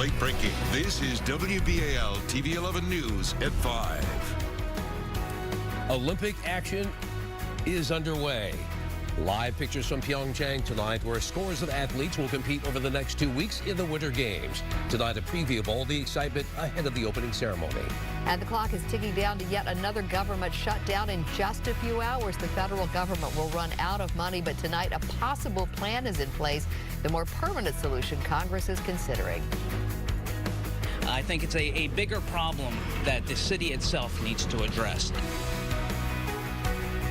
late breaking. This is WBAL-TV 11 News at 5. Olympic action is underway. Live pictures from Pyeongchang tonight, where scores of athletes will compete over the next 2 weeks in the Winter Games. Tonight, a preview of all the excitement ahead of the opening ceremony. And the clock is ticking down to yet another government shutdown. In just a few hours, the federal government will run out of money, but tonight a possible plan is in place, the more permanent solution Congress is considering. I think it's a bigger problem that the city itself needs to address.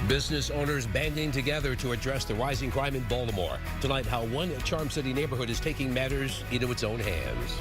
Business owners banding together to address the rising crime in Baltimore. Tonight, how one Charm City neighborhood is taking matters into its own hands.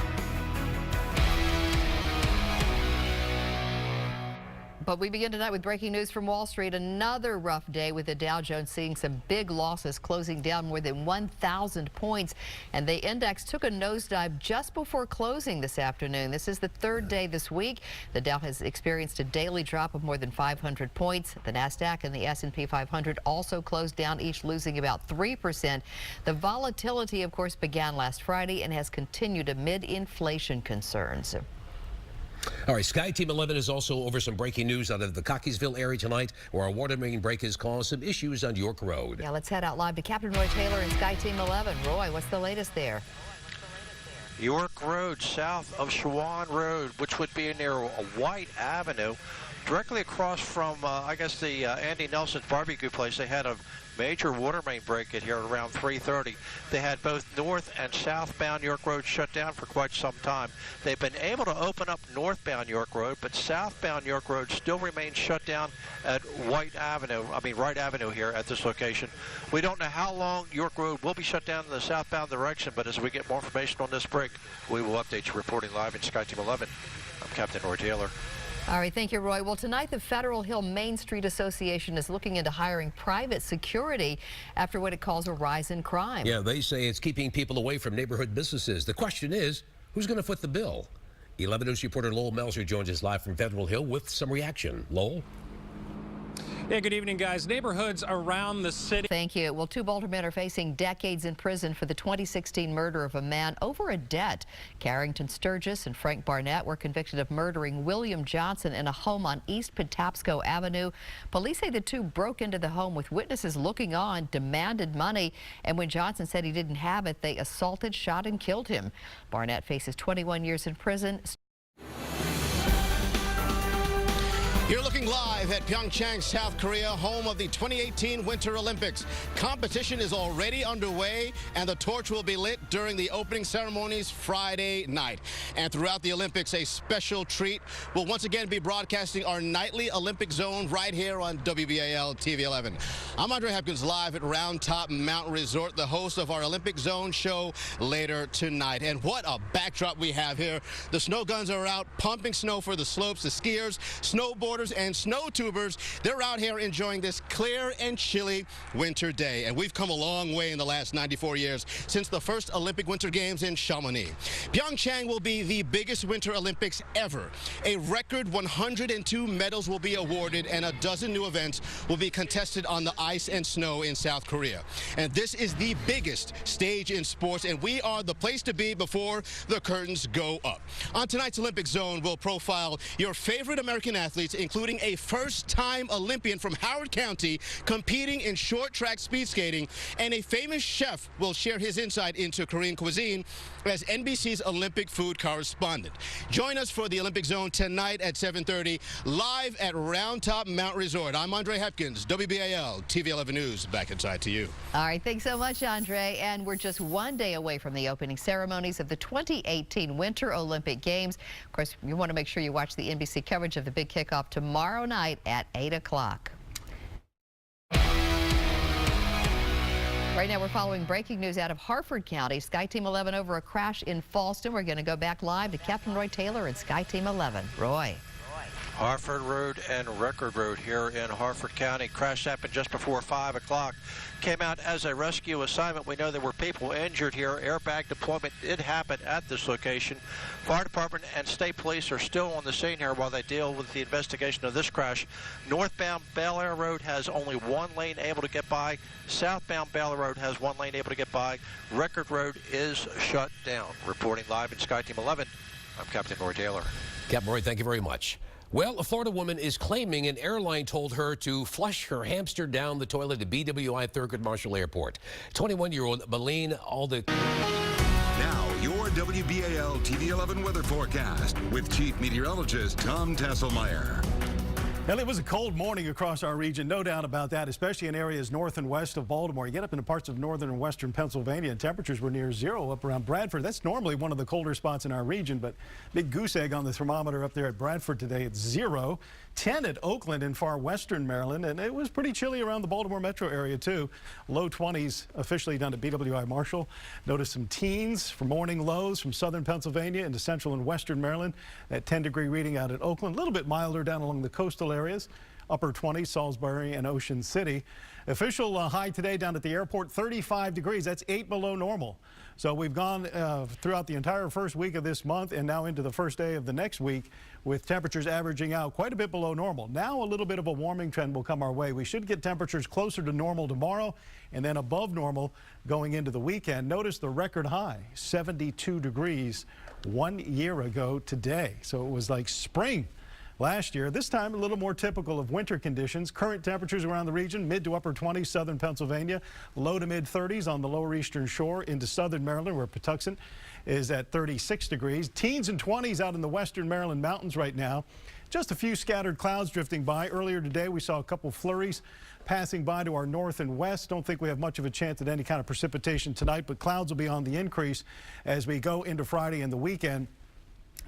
But we begin tonight with breaking news from Wall Street. Another rough day with the Dow Jones seeing some big losses, closing down more than 1,000 points. And the index took a nosedive just before closing this afternoon. This is the third day this week. The Dow has experienced a daily drop of more than 500 points. The Nasdaq and the S&P 500 also closed down, each losing about 3%. The volatility, of course, began last Friday and has continued amid inflation concerns. All right, Sky Team 11 is also over some breaking news out of the Cockeysville area tonight, where a water main break has caused some issues on York Road. Yeah, let's head out live to Captain Roy Taylor and Sky Team 11. Roy, what's the latest there? York Road, south of Shawan Road, which would be near White Avenue, directly across from, I guess, the Andy Nelson's barbecue place. They had a major water main break at here at around 3:30. They had both north and southbound York Road shut down for quite some time. They've been able to open up northbound York Road, but southbound York Road still remains shut down at Wright Avenue here at this location. We don't know how long York Road will be shut down in the southbound direction, but as we get more information on this break, we will update you. Reporting live in Sky Team 11, I'm Captain Roy Taylor. All right, thank you, Roy. Well, tonight the Federal Hill Main Street Association is looking into hiring private security after what it calls a rise in crime. Yeah, they say it's keeping people away from neighborhood businesses. The question is, who's going to foot the bill? 11 News reporter Lowell Melzer joins us live from Federal Hill with some reaction. Lowell? Yeah, good evening, guys. Neighborhoods around the city. Thank you. Well, two Baltimore men are facing decades in prison for the 2016 murder of a man over a debt. Carrington Sturgis and Frank Barnett were convicted of murdering William Johnson in a home on East Patapsco Avenue. Police say the two broke into the home with witnesses looking on, demanded money, and when Johnson said he didn't have it, they assaulted, shot, and killed him. Barnett faces 21 years in prison. You're looking live at Pyeongchang, South Korea, home of the 2018 Winter Olympics. Competition is already underway, and the torch will be lit during the opening ceremonies Friday night. And throughout the Olympics, a special treat will once again be broadcasting our nightly Olympic Zone right here on WBAL-TV 11. I'm Andre Hopkins, live at Round Top Mountain Resort, the host of our Olympic Zone show later tonight. And what a backdrop we have here. The snow guns are out, pumping snow for the slopes, the skiers, snowboarders, and snow tubers. They're out here enjoying this clear and chilly winter day. And we've come a long way in the last 94 years since the first Olympic Winter Games in Chamonix. Pyeongchang will be the biggest Winter Olympics ever. A record 102 medals will be awarded, and a dozen new events will be contested on the ice and snow in South Korea. And this is the biggest stage in sports, and we are the place to be before the curtains go up. On tonight's Olympic Zone, we'll profile your favorite American athletes, including a first-time Olympian from Howard County competing in short track speed skating, and a famous chef will share his insight into Korean cuisine as NBC's Olympic food correspondent. Join us for the Olympic Zone tonight at 7:30, live at Round Top Mount Resort. I'm Andre Hopkins, WBAL TV 11 News. Back inside to you. All right, thanks so much, Andre. And we're just one day away from the opening ceremonies of the 2018 Winter Olympic Games. Of course, you want to make sure you watch the NBC coverage of the big kickoff tomorrow night at 8 o'clock. Right now, we're following breaking news out of Harford County. Sky Team 11 over a crash in Fallston. We're going to go back live to Captain Roy Taylor and Sky Team 11. Roy. Harford Road and Record Road here in Harford County. Crash happened just before 5 o'clock. Came out as a rescue assignment. We know there were people injured here. Airbag deployment did happen at this location. Fire department and state police are still on the scene here while they deal with the investigation of this crash. Northbound Bel Air Road has only one lane able to get by. Southbound Bel Air Road has one lane able to get by. Record Road is shut down. Reporting live in SkyTeam 11, I'm Captain Roy Taylor. Captain Roy, thank you very much. Well, a Florida woman is claiming an airline told her to flush her hamster down the toilet at BWI Thurgood Marshall Airport. 21-year-old Malene Aldick. Now, your WBAL-TV 11 weather forecast with Chief Meteorologist Tom Tasselmeyer. Well, it was a cold morning across our region, no doubt about that, especially in areas north and west of Baltimore. You get up into parts of northern and western Pennsylvania, and temperatures were near zero up around Bradford. That's normally one of the colder spots in our region, but big goose egg on the thermometer up there at Bradford today. It's 0. 10 at Oakland in far western Maryland, and it was pretty chilly around the Baltimore metro area too. Low 20s officially down to BWI Marshall. Notice some teens for morning lows from southern Pennsylvania into central and western Maryland. That 10-degree reading out at Oakland, a little bit milder down along the coastal areas. Upper 20s, Salisbury and Ocean City. Official high today down at the airport, 35 degrees. That's 8 below normal. So we've gone throughout the entire first week of this month and now into the first day of the next week with temperatures averaging out quite a bit below normal. Now a little bit of a warming trend will come our way. We should get temperatures closer to normal tomorrow and then above normal going into the weekend. Notice the record high, 72 degrees 1 year ago today. So it was like spring last year. This time a little more typical of winter conditions. Current temperatures around the region, mid to upper 20s, southern Pennsylvania, low to mid 30s on the lower eastern shore into southern Maryland, where Patuxent is at 36 degrees. Teens and 20s out in the western Maryland mountains right now. Just a few scattered clouds drifting by. Earlier today we saw a couple flurries passing by to our north and west. Don't think we have much of a chance at any kind of precipitation tonight, but clouds will be on the increase as we go into Friday and the weekend.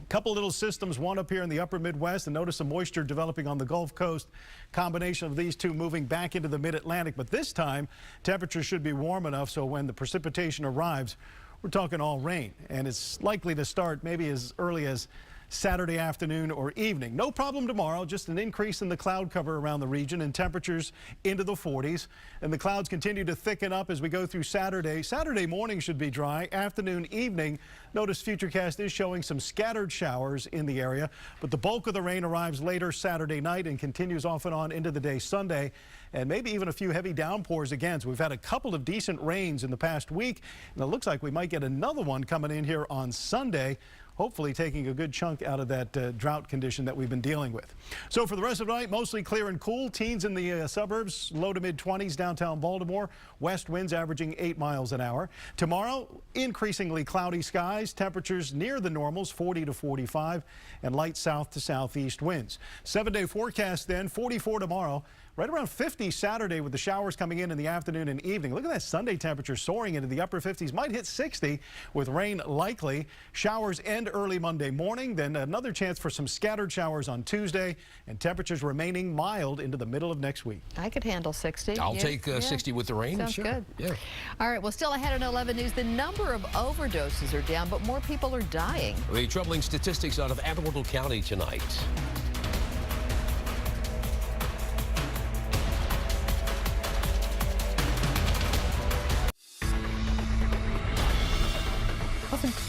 Couple little systems, one up here in the upper Midwest, and notice some moisture developing on the Gulf Coast. Combination of these two moving back into the mid-Atlantic, but this time temperatures should be warm enough so when the precipitation arrives, we're talking all rain, and it's likely to start maybe as early as Saturday afternoon or evening. No problem tomorrow, just an increase in the cloud cover around the region and temperatures into the 40s. And the clouds continue to thicken up as we go through Saturday. Saturday morning should be dry. Afternoon, evening, notice Futurecast is showing some scattered showers in the area, but the bulk of the rain arrives later Saturday night and continues off and on into the day Sunday, and maybe even a few heavy downpours again. So we've had a couple of decent rains in the past week, and it looks like we might get another one coming in here on Sunday, hopefully taking a good chunk out of that drought condition that we've been dealing with. So for the rest of the night, mostly clear and cool. Teens in the suburbs, low to mid 20s downtown Baltimore. West winds averaging 8 miles an hour. Tomorrow, increasingly cloudy skies. Temperatures near the normals, 40 to 45, and light south to southeast winds. 7-day forecast then, 44 tomorrow. Right around 50 Saturday with the showers coming in the afternoon and evening. Look at that Sunday temperature soaring into the upper 50s. Might hit 60 with rain likely. Showers end early Monday morning. Then another chance for some scattered showers on Tuesday. And temperatures remaining mild into the middle of next week. I could handle 60. I'll take 60 with the rain. Sounds sure. good. Yeah. All right, well, still ahead on 11 News, the number of overdoses are down, but more people are dying. The troubling statistics out of Anne Arundel County tonight.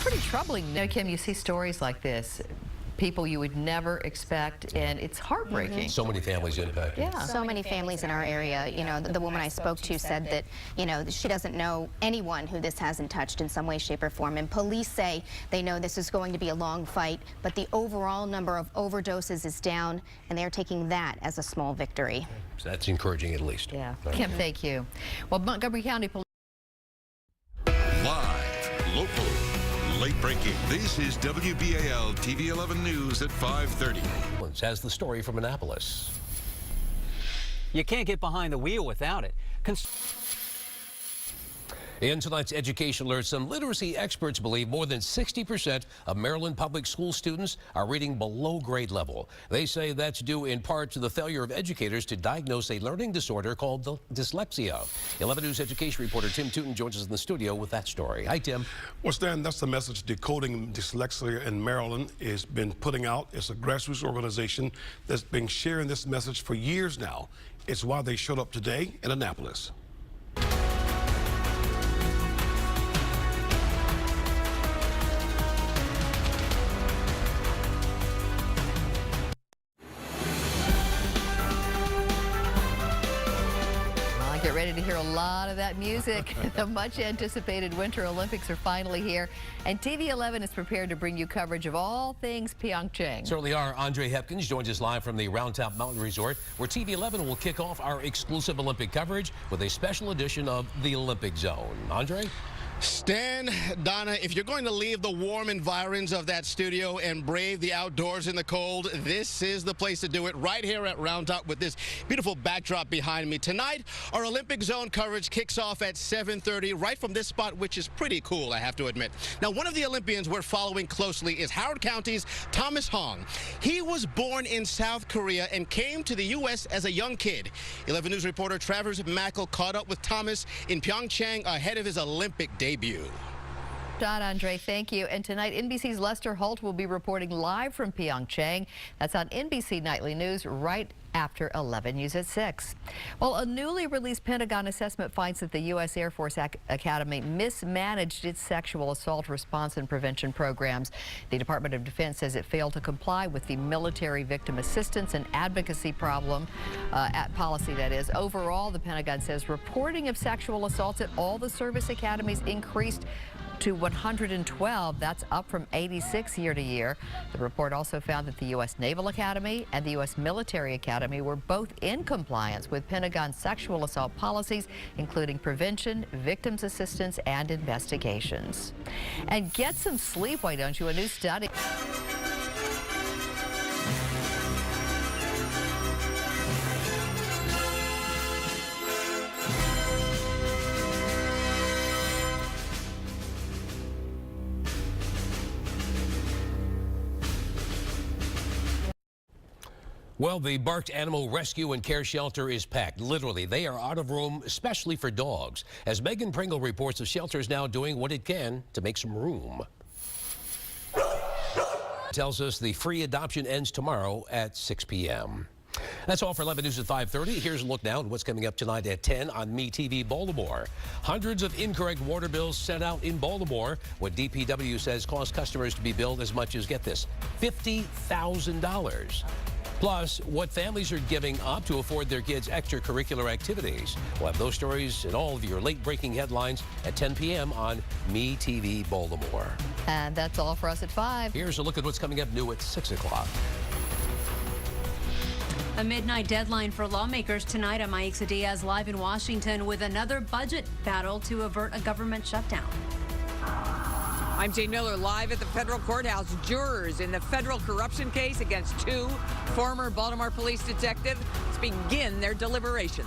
Pretty troubling. You know, Kim, you see stories like this, people you would never expect, and it's heartbreaking. So many families impacted. Yeah. So many families in our area. You know, the woman I spoke to said that, you know, she doesn't know anyone who this hasn't touched in some way, shape, or form. And police say they know this is going to be a long fight, but the overall number of overdoses is down, and they're taking that as a small victory. So that's encouraging at least. Yeah. Kim, thank you. Well, Montgomery County Police. Live, local, late breaking. This is WBAL-TV 11 News at 5:30. Has the story from Annapolis. You can't get behind the wheel without it. In tonight's Education Alert, some literacy experts believe more than 60% of Maryland public school students are reading below grade level. They say that's due in part to the failure of educators to diagnose a learning disorder called dyslexia. 11 News education reporter Tim Tootin joins us in the studio with that story. Hi, Tim. Well, Stan, that's the message Decoding Dyslexia in Maryland has been putting out. It's a grassroots organization that's been sharing this message for years now. It's why they showed up today in Annapolis. Get ready to hear a lot of that music. The much anticipated Winter Olympics are finally here, and TV 11 is prepared to bring you coverage of all things Pyeongchang. Certainly are. Andre Hepkins joins us live from the Round Top Mountain Resort, where TV 11 will kick off our exclusive Olympic coverage with a special edition of the Olympic Zone. Andre? Stan, Donna, if you're going to leave the warm environs of that studio and brave the outdoors in the cold, this is the place to do it, right here at Round Top with this beautiful backdrop behind me. Tonight, our Olympic Zone coverage kicks off at 7:30 right from this spot, which is pretty cool, I have to admit. Now, one of the Olympians we're following closely is Howard County's Thomas Hong. He was born in South Korea and came to the U.S. as a young kid. 11 News reporter Travers Mackel caught up with Thomas in Pyeongchang ahead of his Olympic debut. Andre, thank you. And tonight, NBC's Lester Holt will be reporting live from Pyeongchang. That's on NBC Nightly News right after 11 News at 6. Well, a newly released Pentagon assessment finds that the U.S. Air Force Academy mismanaged its sexual assault response and prevention programs. The Department of Defense says it failed to comply with the military victim assistance and advocacy policy, that is. Overall, the Pentagon says reporting of sexual assaults at all the service academies increased to 112. That's up from 86 year to year. The report also found that the U.S. Naval Academy and the U.S. Military Academy were both in compliance with Pentagon sexual assault policies, including prevention, victims assistance, and investigations. And get some sleep, why don't you? A new study. Well, the Barked Animal Rescue and Care Shelter is packed. Literally, they are out of room, especially for dogs. As Megan Pringle reports, the shelter is now doing what it can to make some room. Tells us the free adoption ends tomorrow at 6 p.m. That's all for 11 News at 5:30. Here's a look now at what's coming up tonight at 10 on MeTV Baltimore. Hundreds of incorrect water bills sent out in Baltimore. What DPW says caused customers to be billed as much as, get this, $50,000. Plus, what families are giving up to afford their kids' extracurricular activities. We'll have those stories and all of your late-breaking headlines at 10 p.m. on MeTV Baltimore. And that's all for us at 5. Here's a look at what's coming up new at 6 o'clock. A midnight deadline for lawmakers tonight. I'm Aixa Diaz live in Washington with another budget battle to avert a government shutdown. I'm Jane Miller live at the federal courthouse. Jurors in the federal corruption case against 2 former Baltimore police detectives begin their deliberations.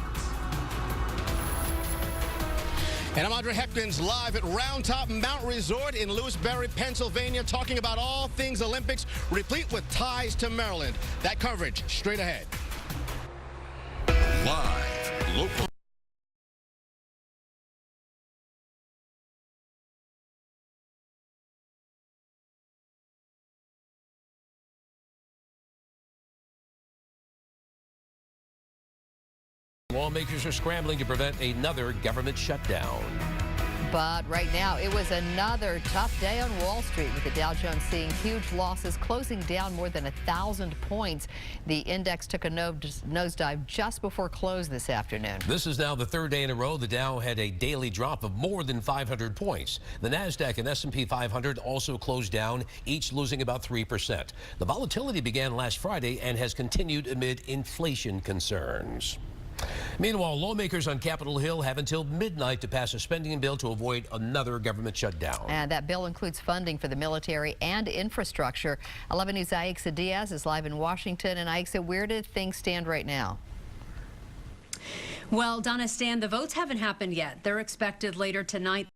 And I'm Andre Hepkins live at Round Top Mountain Resort in Lewisberry, Pennsylvania, talking about all things Olympics, replete with ties to Maryland. That coverage straight ahead. Live, local. Lawmakers are scrambling to prevent another government shutdown. But right now, it was another tough day on Wall Street, with the Dow Jones seeing huge losses, closing down more than 1,000 points. The index took a nosedive just before close this afternoon. This is now the third day in a row the Dow had a daily drop of more than 500 points. The Nasdaq and S&P 500 also closed down, each losing about 3%. The volatility began last Friday and has continued amid inflation concerns. Meanwhile, lawmakers on Capitol Hill have until midnight to pass a spending bill to avoid another government shutdown. And that bill includes funding for the military and infrastructure. 11 News' Aixa Diaz is live in Washington. And Aixa, where do things stand right now? Well, Donna Stan, the votes haven't happened yet. They're expected later tonight.